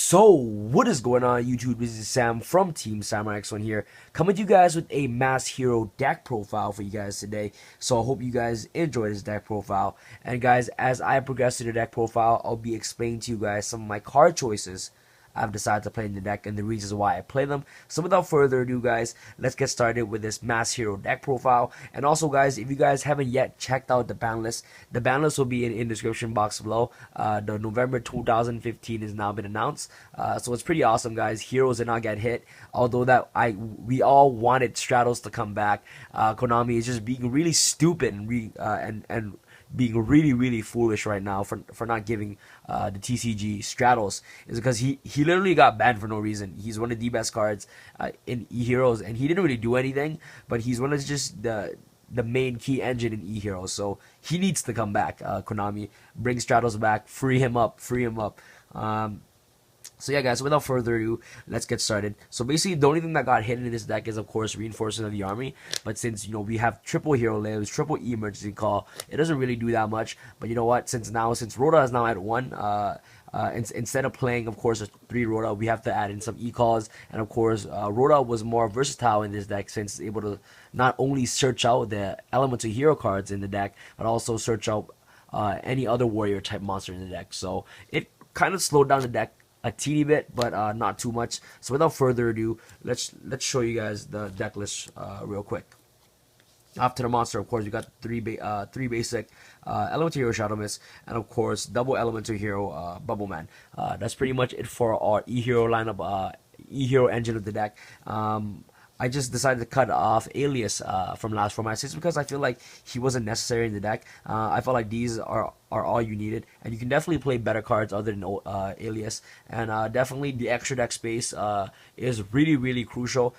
So, what is going on YouTube? This is Sam from TeamSamuraiXi here, coming to you guys with a Mass Hero deck profile for you guys today. So I hope you guys enjoy this deck profile. And guys, as I progress through the deck profile, I'll be explaining to you guys some of my card choices I've decided to play in the deck and the reasons why I play them. So without further ado guys, let's get started with this Mass Hero deck profile. And also guys, if you guys haven't yet checked out the ban list, the ban list will be in the description box below. The November 2015 has now been announced. So it's pretty awesome guys. Heroes did not get hit, although we all wanted Stratos to come back. Konami is just being really stupid and being really foolish right now for not giving the TCG Stratos, is because he literally got banned for no reason. He's one of the best cards in E-Heroes, and he didn't really do anything, but he's one of just the main key engine in E-Heroes, so he needs to come back. Konami, bring Stratos back, free him up. So yeah guys, without further ado, let's get started. So basically the only thing that got hidden in this deck is of course reinforcement of the army, but since we have triple hero lives, triple emergency call, it doesn't really do that much. But you know what, since Rhoda is now at 1, instead of playing of course a 3 Rhoda, we have to add in some e-calls. And of course Rhoda was more versatile in this deck since it's able to not only search out the elemental hero cards in the deck, but also search out any other warrior type monster in the deck. So it kind of slowed down the deck a teeny bit, but not too much. So without further ado, let's show you guys the deck list real quick. After the monster, of course, you got three basic elemental hero Shadow Mist, and of course double elemental hero Bubble Man. That's pretty much it for our E-Hero lineup, E-Hero engine of the deck. I just decided to cut off Alias from last format just because I feel like he wasn't necessary in the deck. I felt like these are all you needed, and you can definitely play better cards other than Alias, and definitely the extra deck space is really crucial.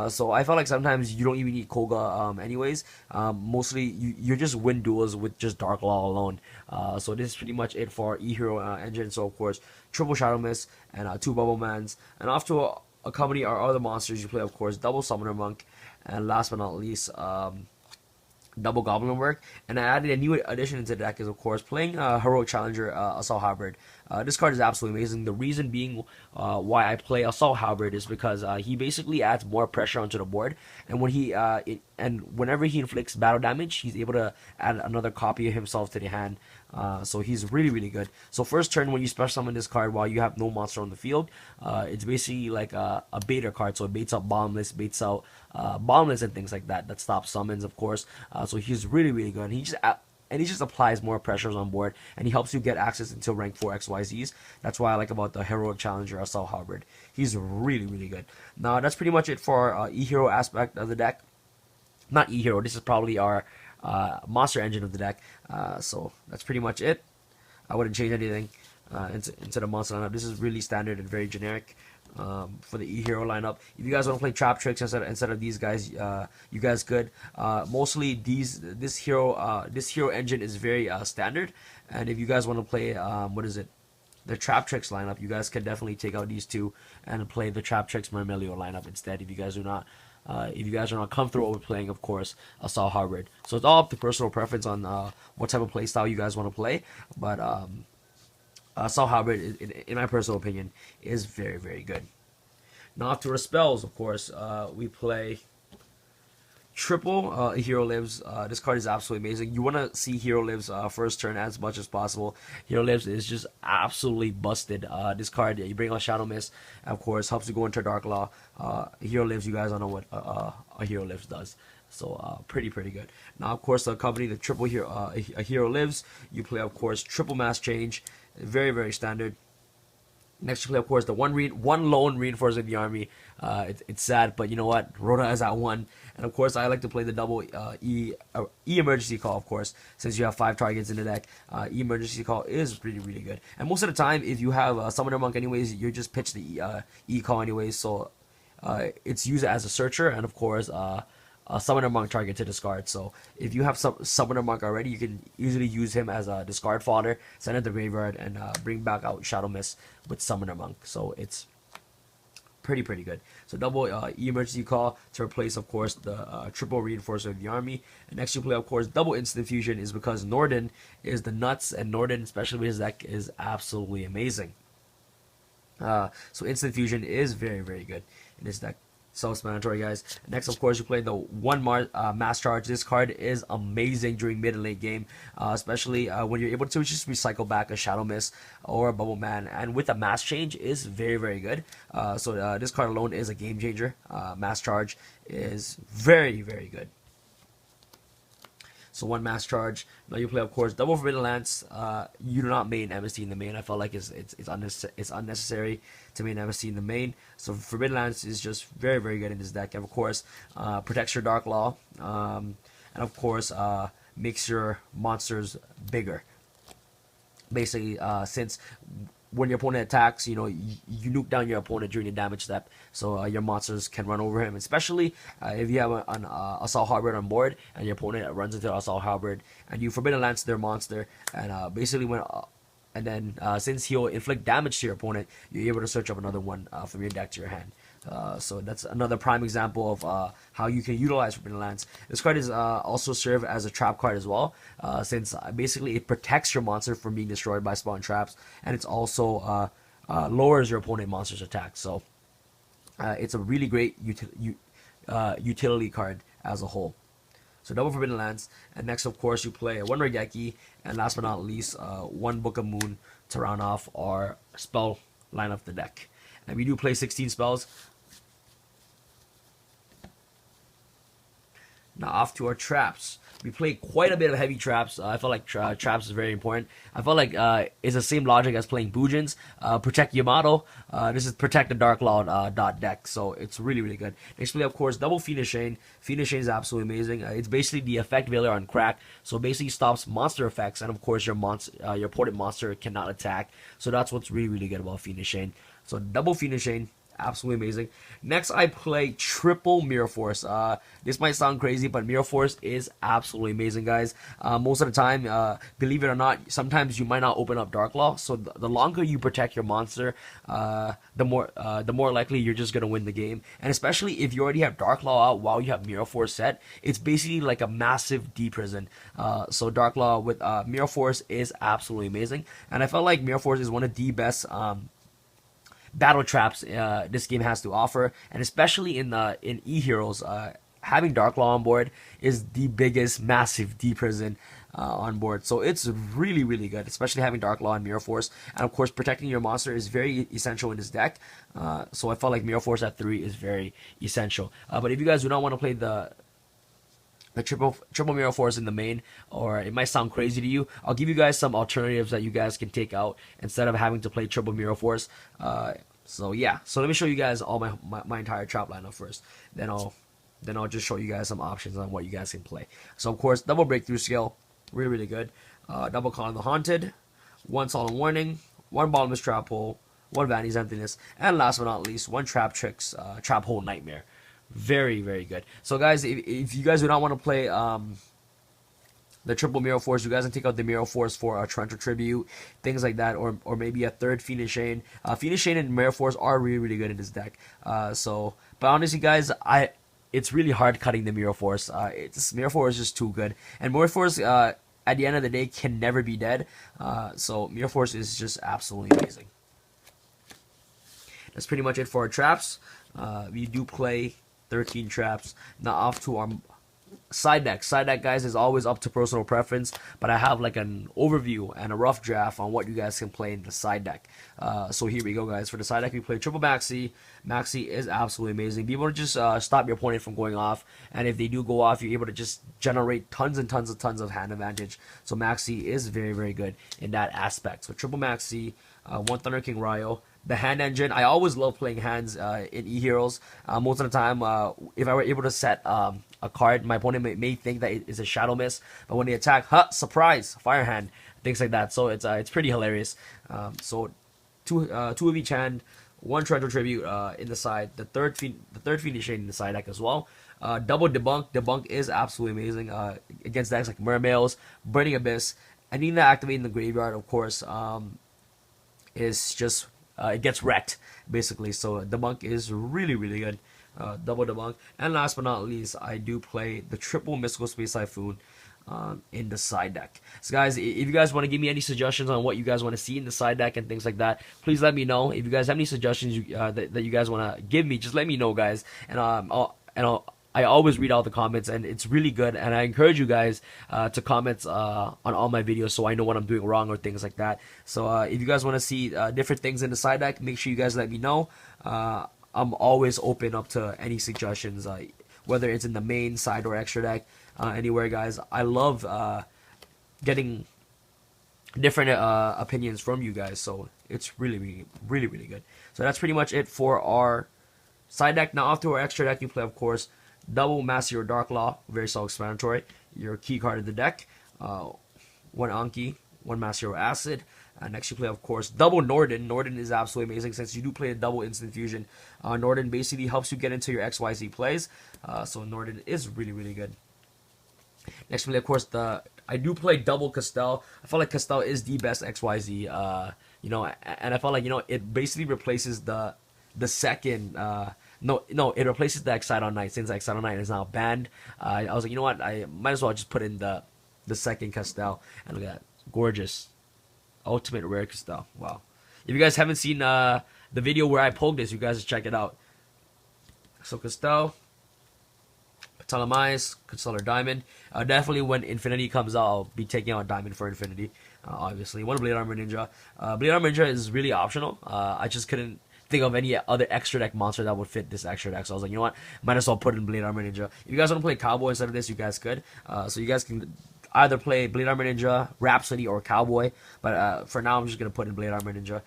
So I felt like sometimes you don't even need Koga anyways. Mostly you just win duels with just Dark Law alone. So this is pretty much it for E-Hero engine. So of course triple Shadow Mist and 2 Bubble Mans, and after accompany our other monsters, you play of course double Summoner Monk, and last but not least double Goblin Work. And I added a new addition into the deck is of course playing Heroic Challenger Assault Hybrid. This card is absolutely amazing. The reason being why I play Assault Hybrid is because he basically adds more pressure onto the board, and whenever he inflicts battle damage, he's able to add another copy of himself to the hand. So he's really good. So first turn when you special summon this card while you have no monster on the field, it's basically like a baiter card. So it baits out Bombless, baits out Bombless and things like that stops summons of course. So he's really good. And he just applies more pressures on board, and he helps you get access until rank 4 XYZs. That's why I like about the Heroic Challenger Assault Hybrid. He's really good. Now that's pretty much it for E-Hero aspect of the deck. Not E-Hero, this is probably our monster engine of the deck. So that's pretty much it. I wouldn't change anything into the monster lineup. This is really standard and very generic for the E-Hero lineup. If you guys want to play Trap Tricks instead of these guys, you guys could. Mostly this hero engine is very standard, and if you guys want to play the Trap Tricks lineup, you guys can definitely take out these two and play the Trap Tricks Mermelio lineup instead. If you guys are not comfortable with playing, of course, Assault Hybrid. So it's all up to personal preference on what type of playstyle you guys want to play. But Assault Hybrid, in my personal opinion, is very good. Now after spells, of course, we play triple Hero Lives. This card is absolutely amazing. You want to see Hero Lives first turn as much as possible. Hero Lives is just absolutely busted. This card, you bring out Shadow Mist, of course, helps you go into Dark Law. Hero Lives, you guys don't know what a Hero Lives does. So pretty good. Now of course, to accompany the triple Hero Lives, you play of course triple Mass Change. Very standard. Next you play of course the one lone reinforcement of the army. It's sad, but you know what, Rhoda is at 1, and of course I like to play the double E emergency call, of course, since you have 5 targets in the deck. E emergency call is really good, and most of the time if you have Summoner Monk anyways, you just pitch the E call anyways, so it's used as a searcher, and of course Summoner Monk target to discard. So if you have some Summoner Monk already, you can easily use him as a discard fodder, send it to the graveyard, and bring back out Shadow Mist with Summoner Monk. So it's pretty good. So double emergency call to replace of course the triple reinforcement of the army. And next you play of course double instant fusion, is because Norden is the nuts, and Norden, especially with his deck, is absolutely amazing. So instant fusion is very, very good in this deck. Self-explanatory, guys. Next, of course, you play the mass charge. This card is amazing during mid and late game, especially when you're able to just recycle back a Shadow Mist or a Bubble Man, and with a mass change is very, very good. So this card alone is a game changer. Mass charge is very, very good. So one mass charge. Now you play, of course, double Forbidden Lance. You do not main MST in the main. I felt like it's unnecessary to main MST in the main. So Forbidden Lance is just very, very good in this deck. And of course, protects your Dark Law. And of course, makes your monsters bigger. Basically, since when your opponent attacks, you nuke down your opponent during the damage step, so your monsters can run over him. Especially if you have an Assault Halberd on board, and your opponent runs into Assault Halberd, and you Forbidden Lance their monster, and basically since he'll inflict damage to your opponent, you're able to search up another one from your deck to your hand. So that's another prime example of how you can utilize Forbidden Lance. This card is also serve as a trap card as well, since basically it protects your monster from being destroyed by spawn traps, and it's also lowers your opponent monster's attack. So it's a really great utility card as a whole. So double Forbidden Lance, and next, of course, you play one Regeki, and last but not least, one Book of Moon to round off our spell line of the deck. And we do play 16 spells. Now off to our traps. We play quite a bit of heavy traps. I feel like traps is very important. I feel like it's the same logic as playing Bujins. Protect Yamato. This is Protect the Dark Law dot deck. So it's really, really good. Next play, of course, double Phoenix Shane. Phoenix Shane is absolutely amazing. It's basically the effect Veiler on crack. So basically stops monster effects, and of course your opponent monster cannot attack. So that's what's really, really good about Phoenix Shane. So double Phoenix Shane. Absolutely amazing. Next, I play triple Mirror Force. This might sound crazy, but Mirror Force is absolutely amazing, guys. Most of the time, believe it or not, sometimes you might not open up Dark Law. So the longer you protect your monster, the more likely you're just gonna win the game. And especially if you already have Dark Law out while you have Mirror Force set, it's basically like a massive deprison. So Dark Law with Mirror Force is absolutely amazing, and I felt like Mirror Force is one of the best battle traps this game has to offer, and especially in E-Heroes, having Dark Law on board is the biggest massive deprison on board. So it's really, really good, especially having Dark Law and Mirror Force, and of course protecting your monster is very essential in this deck. So I felt like Mirror Force at 3 is very essential. But if you guys do not want to play the triple Mirror Force in the main, or it might sound crazy to you, I'll give you guys some alternatives that you guys can take out instead of having to play triple Mirror Force. So yeah, so let me show you guys all my entire trap lineup first. Then I'll just show you guys some options on what you guys can play. So of course, double Breakthrough Skill, really, really good. Double Calling the Haunted, one Solemn Warning, one Bottomless Trap Hole, one Vanity's Emptiness, and last but not least, one Trap Hole Nightmare. Very, very good. So guys, if you guys do not want to play the triple Mirror Force, you guys can take out the Mirror Force for a Torrential Tribute, things like that, or maybe a third Phoenix Shane. Phoenix Shane and Mirror Force are really, really good in this deck. But honestly, guys, it's really hard cutting the Mirror Force. Mirror Force is just too good, and Mirror Force at the end of the day can never be dead. So Mirror Force is just absolutely amazing. That's pretty much it for our traps. We do play 13 traps. Now off to our side deck. Side deck, guys, is always up to personal preference, but I have like an overview and a rough draft on what you guys can play in the side deck. So here we go, guys. For the side deck, we play triple Maxi. Maxi is absolutely amazing. Be able to just stop your opponent from going off, and if they do go off, you're able to just generate tons and tons of hand advantage. So Maxi is very, very good in that aspect. So triple Maxi, one Thunder King Ryo. The hand engine, I always love playing hands in E-Heroes. Most of the time, if I were able to set a card, my opponent may think that it is a Shadow Mist, but when they attack, surprise, Fire Hand, things like that. So it's pretty hilarious. So two of each hand, one Torrential Tribute in the side, the third Phoenix Shane in the side deck as well. Double Debunk. Debunk is absolutely amazing against decks like Mermails, Burning Abyss. Anything that activate in the graveyard, of course, is just it gets wrecked, basically. So Debunk is really, really good. Double Debunk. And last but not least, I do play the triple Mystical Space Typhoon. in the side deck. So guys, if you guys want to give me any suggestions on what you guys want to see in the side deck and things like that, please let me know. If you guys have any suggestions that you guys want to give me, just let me know, guys. And I always read all the comments, and it's really good. And I encourage you guys to comment on all my videos, so I know what I'm doing wrong or things like that. So if you guys want to see different things in the side deck, make sure you guys let me know. I'm always open up to any suggestions, whether it's in the main, side, or extra deck, anywhere, guys. I love getting different opinions from you guys, so it's really good. So that's pretty much it for our side deck. Now, after our extra deck, you play, of course, double Master Hero Dark Law, very self-explanatory. Your key card of the deck, one Anki, one Master Hero Acid. Next you play, of course, double Norden. Norden is absolutely amazing since you do play a double instant fusion. Norden basically helps you get into your XYZ plays, so Norden is really good. Next we play, of course, I do play double Castell. I feel like Castell is the best XYZ, you know, and I felt like, you know, it basically replaces the second, no, it replaces the Exciton Knight, since Exciton Knight is now banned. I was like, you know what, I might as well just put in the second Castell, and look at that, gorgeous. Ultimate rare Castell. Wow. If you guys haven't seen the video where I pulled this, you guys should check it out. So Castell, Ptolemaeus, Constellar Diamond. Definitely when Infinity comes out, I'll be taking out Diamond for Infinity. Obviously. One Blade Armor Ninja. Blade Armor Ninja is really optional. I just couldn't think of any other extra deck monster that would fit this extra deck. So I was like, you know what? Might as well put in Blade Armor Ninja. If you guys want to play Cowboy instead of this, you guys could. So you guys can either play Blade Armor Ninja, Rhapsody, or Cowboy. But for now, I'm just going to put in Blade Armor Ninja.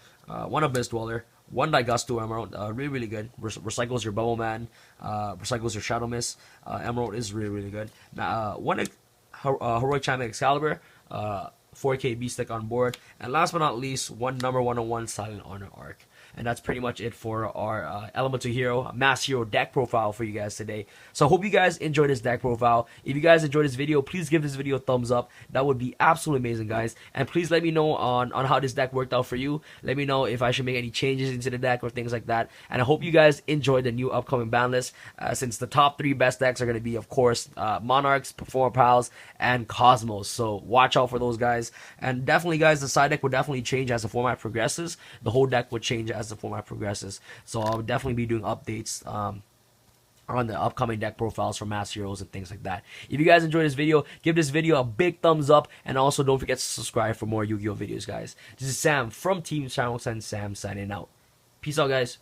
One Abyss Dweller, one Daigusto Emerald, really good. Recycles your Bubble Man, recycles your Shadow Mist. Emerald is really good. One Heroic Champion Excalibur, 4K Beast Deck on board. And last but not least, one number 101 Silent Honor Arc. And that's pretty much it for our Elemental Hero, Mass Hero deck profile for you guys today. So I hope you guys enjoyed this deck profile. If you guys enjoyed this video, please give this video a thumbs up. That would be absolutely amazing, guys. And please let me know on how this deck worked out for you. Let me know if I should make any changes into the deck or things like that. And I hope you guys enjoyed the new upcoming ban list, since the top 3 best decks are going to be, of course, Monarchs, Performer Pals, and Cosmos. So watch out for those guys. And definitely, guys, the side deck will definitely change as the format progresses. The whole deck would change as the format progresses. So I'll definitely be doing updates on the upcoming deck profiles for Mass Heroes and things like that. If you guys enjoyed this video, give this video a big thumbs up, and also don't forget to subscribe for more Yu-Gi-Oh videos, guys. This is Sam from Team SamUraixi, and Sam signing out. Peace out, guys.